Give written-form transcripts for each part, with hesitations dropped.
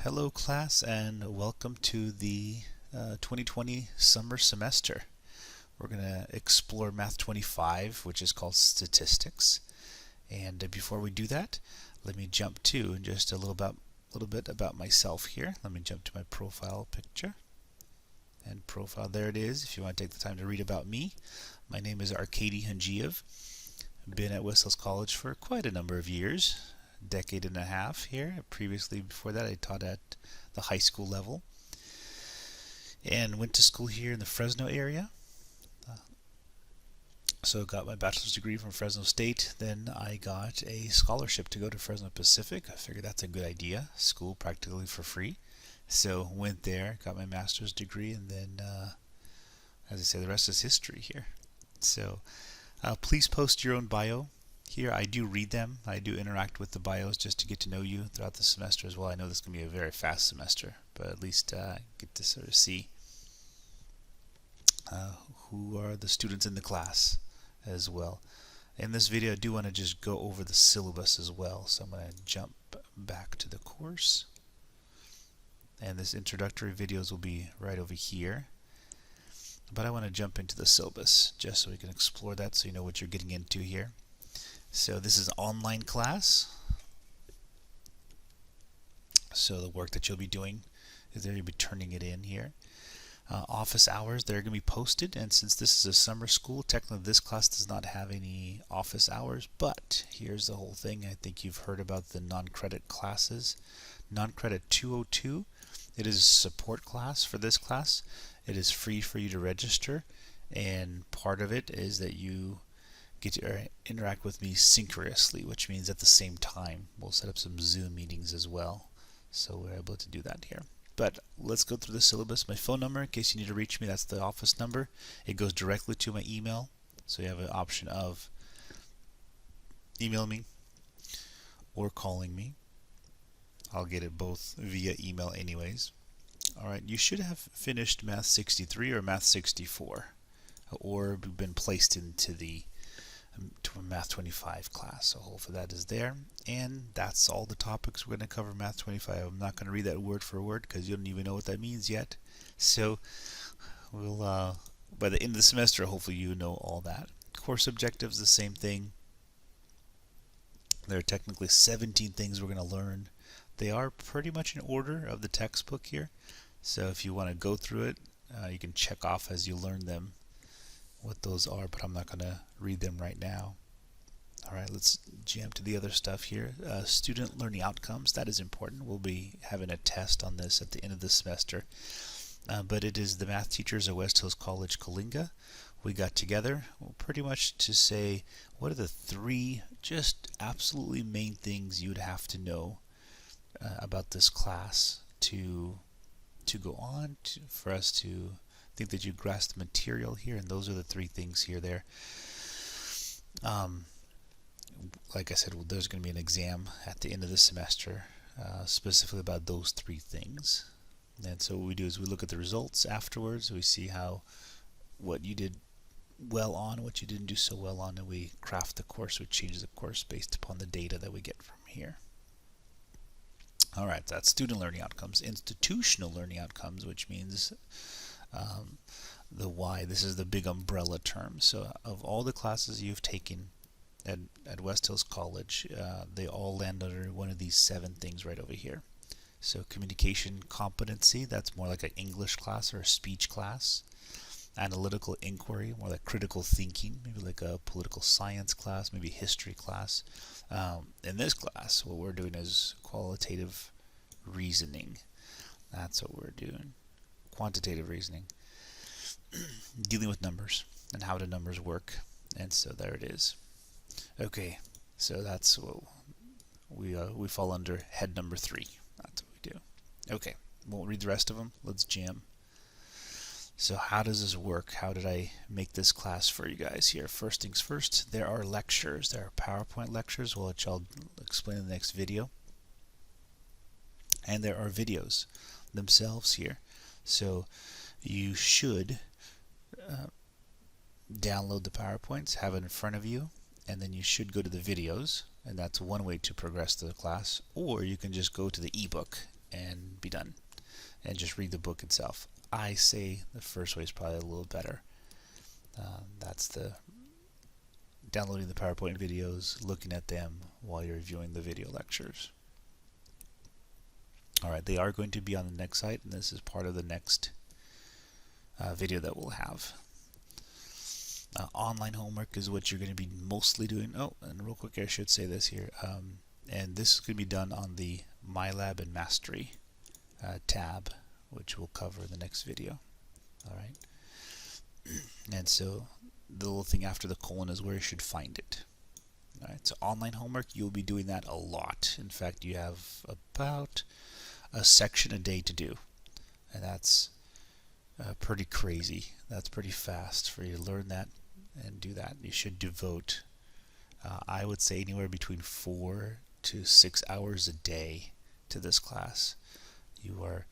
Hello class and welcome to the 2020 summer semester. We're going to explore Math 25, which is called Statistics. And before we do that, let me jump to just a little bit about myself here. Let me jump to my profile picture. And profile, there it is, if you want to take the time to read about me. My name is Arkady Hungiev. I've been at West Hills College for quite a number of years. Decade and a half here. Previously, before that, I taught at the high school level and went to school here in the Fresno area. So got my bachelor's degree from Fresno State. Then I got a scholarship to go to Fresno Pacific. I figured that's a good idea. School practically for free. So went there, got my master's degree, and then, as I say, the rest is history here. So please post your own bio. Here I do read them. I do interact with the bios just to get to know you throughout the semester as well. I know this is going to be a very fast semester, but at least get to sort of see who are the students in the class as well. In this video I do want to just go over the syllabus as well, so I'm going to jump back to the course. And this introductory videos will be right over here. But I want to jump into the syllabus just so we can explore that so you know what you're getting into here. So this is an online class. So the work that you'll be doing is there, you'll be turning it in here. Office hours, they're going to be posted, and since this is a summer school, technically this class does not have any office hours, but here's the whole thing. I think you've heard about the non-credit classes. Non-credit 202, it is a support class for this class. It is free for you to register, and part of it is that you get to interact with me synchronously, which means at the same time. We'll set up some Zoom meetings as well, so we're able to do that here. But let's go through the syllabus. My phone number, in case you need to reach me, that's the office number. It goes directly to my email, so you have an option of emailing me or calling me. I'll get it both via email anyways. Alright, you should have finished Math 63 or Math 64, or been placed into the Math 25 class, so hopefully that is there. And that's all the topics we're going to cover Math 25. I'm not going to read that word for word because you don't even know what that means yet. So we'll by the end of the semester, hopefully you know all that. Course objectives, the same thing. There are technically 17 things we're going to learn. They are pretty much in order of the textbook here. So if you want to go through it, you can check off as you learn them what those are, but I'm not going to read them right now. Alright, let's jump to the other stuff here. Student learning outcomes, that is important. We'll be having a test on this at the end of the semester. But it is the math teachers at West Hills College Coalinga. We got together pretty much to say what are the three just absolutely main things you'd have to know about this class to go on, for us to think that you grasp the material here, and those are the three things here. Like I said, there's going to be an exam at the end of the semester specifically about those three things. And so what we do is we look at the results afterwards. We see what you did well on, what you didn't do so well on, and we craft the course. We change the course based upon the data that we get from here. Alright, that's student learning outcomes. Institutional learning outcomes, which means the Y. This is the big umbrella term. So of all the classes you've taken at West Hills College, they all land under one of these 7 things right over here. So communication competency, that's more like an English class or a speech class. Analytical inquiry, more like critical thinking, maybe like a political science class, maybe history class. In this class, what we're doing is qualitative reasoning. That's what we're doing. Quantitative reasoning. Dealing with numbers and how do numbers work. And so there it is. Okay, so that's what we fall under head number 3. That's what we do. Okay, won't read the rest of them. Let's jam. So how does this work? How did I make this class for you guys here? First things first, there are lectures. There are PowerPoint lectures, which I'll explain in the next video. And there are videos themselves here. So you should download the PowerPoints, have it in front of you, and then you should go to the videos, and that's one way to progress to the class. Or you can just go to the ebook and be done, and just read the book itself. I say the first way is probably a little better. That's the downloading the PowerPoint videos, looking at them while you're viewing the video lectures. Alright, they are going to be on the next site, and this is part of the next video that we'll have. Online homework is what you're going to be mostly doing. Oh, and real quick, I should say this here. And this is going to be done on the My Lab and Mastery tab, which we'll cover in the next video. Alright. And so the little thing after the colon is where you should find it. Alright, so online homework, you'll be doing that a lot. In fact, you have about a section a day to do. And that's pretty crazy. That's pretty fast for you to learn that and do that. You should devote, I would say, anywhere between 4 to 6 hours a day to this class. You are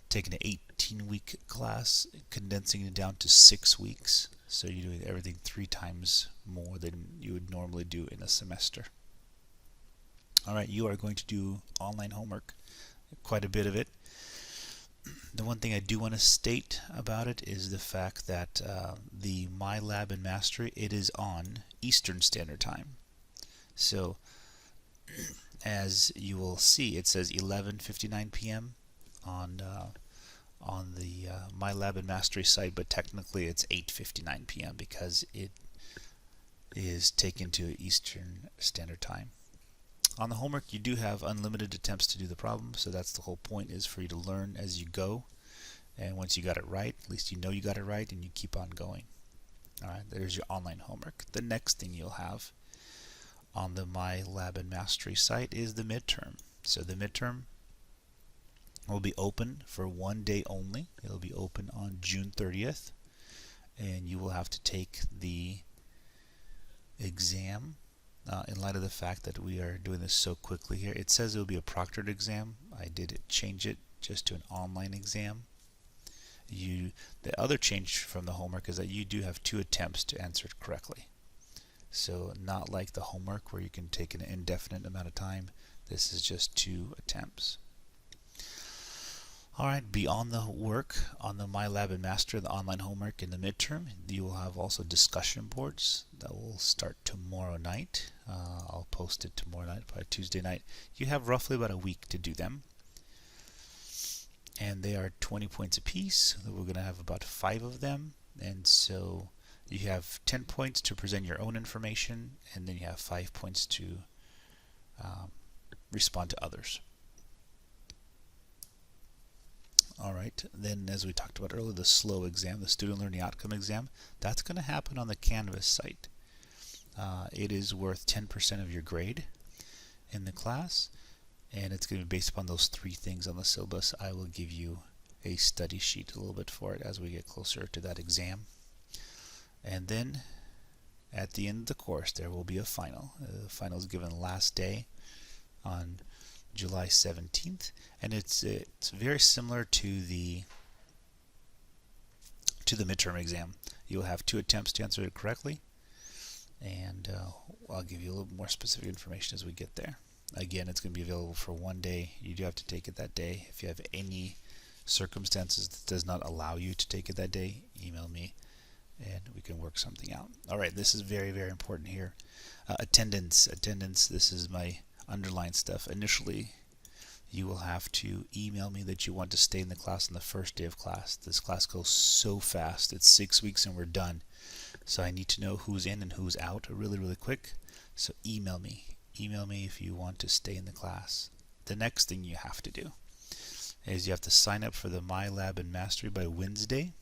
taking an 18-week class, condensing it down to 6 weeks. So you're doing everything 3 times more than you would normally do in a semester. Alright, you are going to do online homework, quite a bit of it. The one thing I do want to state about it is the fact that the My Lab and Mastery, it is on Eastern Standard Time. So as you will see, it says 11:59 p.m. on the My Lab and Mastery site, but technically it's 8:59 p.m. because it is taken to Eastern Standard Time. On the homework, you do have unlimited attempts to do the problem, so that's the whole point, is for you to learn as you go. And once you got it right, at least you know you got it right, and you keep on going. Alright, there's your online homework. The next thing you'll have on the My Lab and Mastery site is the midterm. So the midterm will be open for 1 day only. It'll be open on June 30th, and you will have to take the exam. In light of the fact that we are doing this so quickly here, it says it will be a proctored exam. I did change it just to an online exam. The other change from the homework is that you do have 2 attempts to answer it correctly. So not like the homework where you can take an indefinite amount of time. This is just 2 attempts. Alright, beyond the work on the My Lab and Master, the online homework in the midterm, you will have also discussion boards that will start tomorrow night. I'll post it tomorrow night, probably Tuesday night. You have roughly about a week to do them. And they are 20 points apiece. We're going to have about 5 of them. And so you have 10 points to present your own information, and then you have 5 points to respond to others. Alright, then as we talked about earlier, the SLOW exam, the Student Learning Outcome exam, that's going to happen on the Canvas site. It is worth 10% of your grade in the class, and it's going to be based upon those 3 things on the syllabus. I will give you a study sheet a little bit for it as we get closer to that exam. And then at the end of the course, there will be a final. The final is given last day on July 17th, and it's very similar to the midterm exam. You'll have 2 attempts to answer it correctly, and I'll give you a little more specific information as we get there. Again, it's going to be available for 1 day. You do have to take it that day. If you have any circumstances that does not allow you to take it that day, email me and we can work something out. Alright, this is very, very important here. Attendance, this is my underlined stuff. Initially, you will have to email me that you want to stay in the class on the first day of class. This class goes so fast. It's 6 weeks and we're done. So I need to know who's in and who's out really, really quick. So email me. Email me if you want to stay in the class. The next thing you have to do is you have to sign up for the My Lab and Mastery by Wednesday.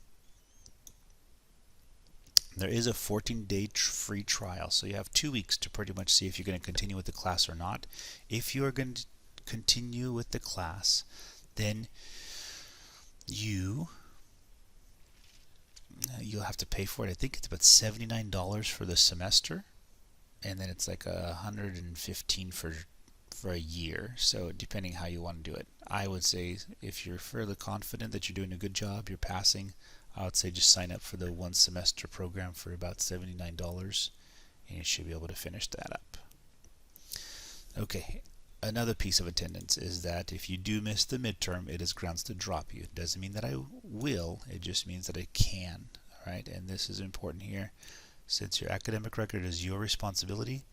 There is a 14-day free trial, so you have 2 weeks to pretty much see if you're going to continue with the class or not. If you are going to continue with the class, then you'll have to pay for it. I think it's about $79 for the semester, and then it's like $115 for a year. So depending how you want to do it, I would say if you're fairly confident that you're doing a good job, you're passing, I would say just sign up for the 1 semester program for about $79, and you should be able to finish that up. Okay, another piece of attendance is that if you do miss the midterm, it is grounds to drop you. It doesn't mean that I will, it just means that I can. All right, and this is important here. Since your academic record is your responsibility,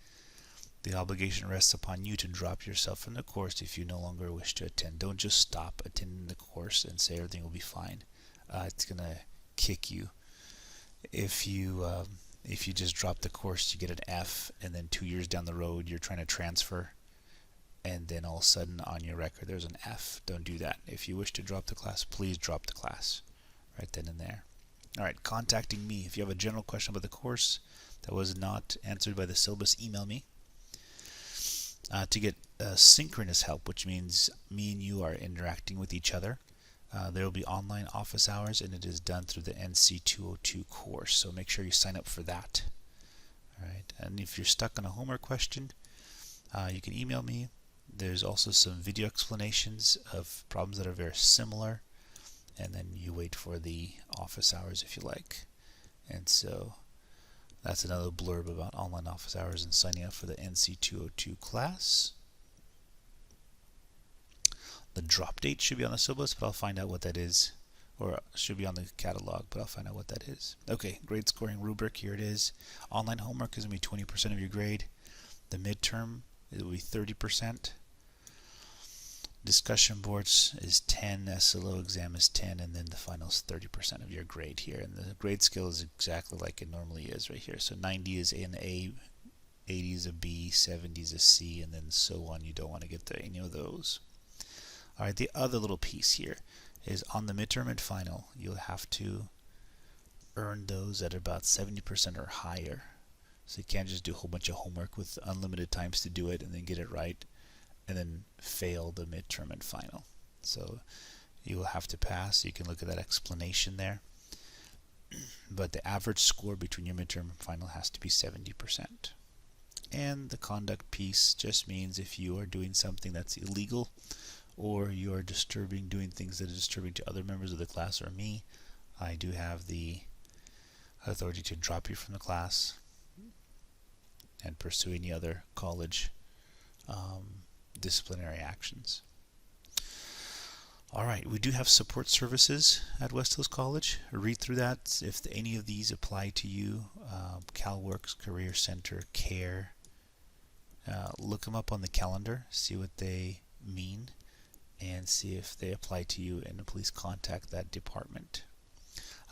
the obligation rests upon you to drop yourself from the course if you no longer wish to attend. Don't just stop attending the course and say everything will be fine. It's gonna kick you if you just drop the course. You get an F, and then 2 years down the road you're trying to transfer, and then all of a sudden on your record there's an F. Don't do that. If you wish to drop the class, please drop the class right then and there. All right, contacting me. If you have a general question about the course that was not answered by the syllabus, email me. To get synchronous help, which means me and you are interacting with each other, there will be online office hours, and it is done through the NC 202 course, so make sure you sign up for that. All right, and if you're stuck on a homework question, you can email me. There's also some video explanations of problems that are very similar, and then you wait for the office hours if you like. And so that's another blurb about online office hours and signing up for the NC 202 class. The drop date should be on the syllabus, but I'll find out what that is. Or should be on the catalog, but I'll find out what that is. Okay, grade scoring rubric, here it is. Online homework is going to be 20% of your grade. The midterm, it will be 30%. Discussion boards is 10, SLO exam is 10, and then the final is 30% of your grade here. And the grade scale is exactly like it normally is right here. So 90 is an A, 80 is a B, 70 is a C, and then so on. You don't want to get to any of those. All right, the other little piece here is on the midterm and final, you'll have to earn those at about 70% or higher. So you can't just do a whole bunch of homework with unlimited times to do it and then get it right and then fail the midterm and final. So you will have to pass. You can look at that explanation there. But the average score between your midterm and final has to be 70%. And the conduct piece just means if you are doing something that's illegal, or you are doing things that are disturbing to other members of the class or me, I do have the authority to drop you from the class and pursue any other college disciplinary actions. All right, we do have support services at West Hills College. Read through that. If any of these apply to you, CalWorks, Career Center, CARE, look them up on the calendar, see what they mean, and see if they apply to you, and please contact that department.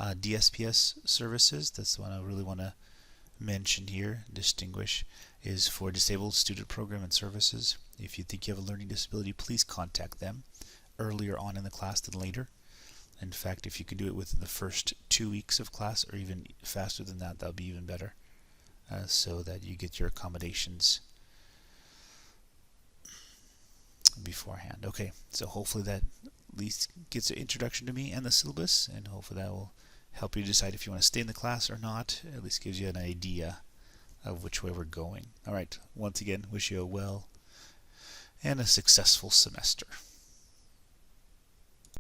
DSPS services, that's the one I really want to mention here, distinguish, is for Disabled Student Program and Services. If you think you have a learning disability, please contact them earlier on in the class than later. In fact, if you could do it within the first 2 weeks of class, or even faster than that, that would be even better, so that you get your accommodations beforehand. Okay, so hopefully that at least gets an introduction to me and the syllabus, and hopefully that will help you decide if you want to stay in the class or not. At least gives you an idea of which way we're going. All right, once again, wish you a well and a successful semester.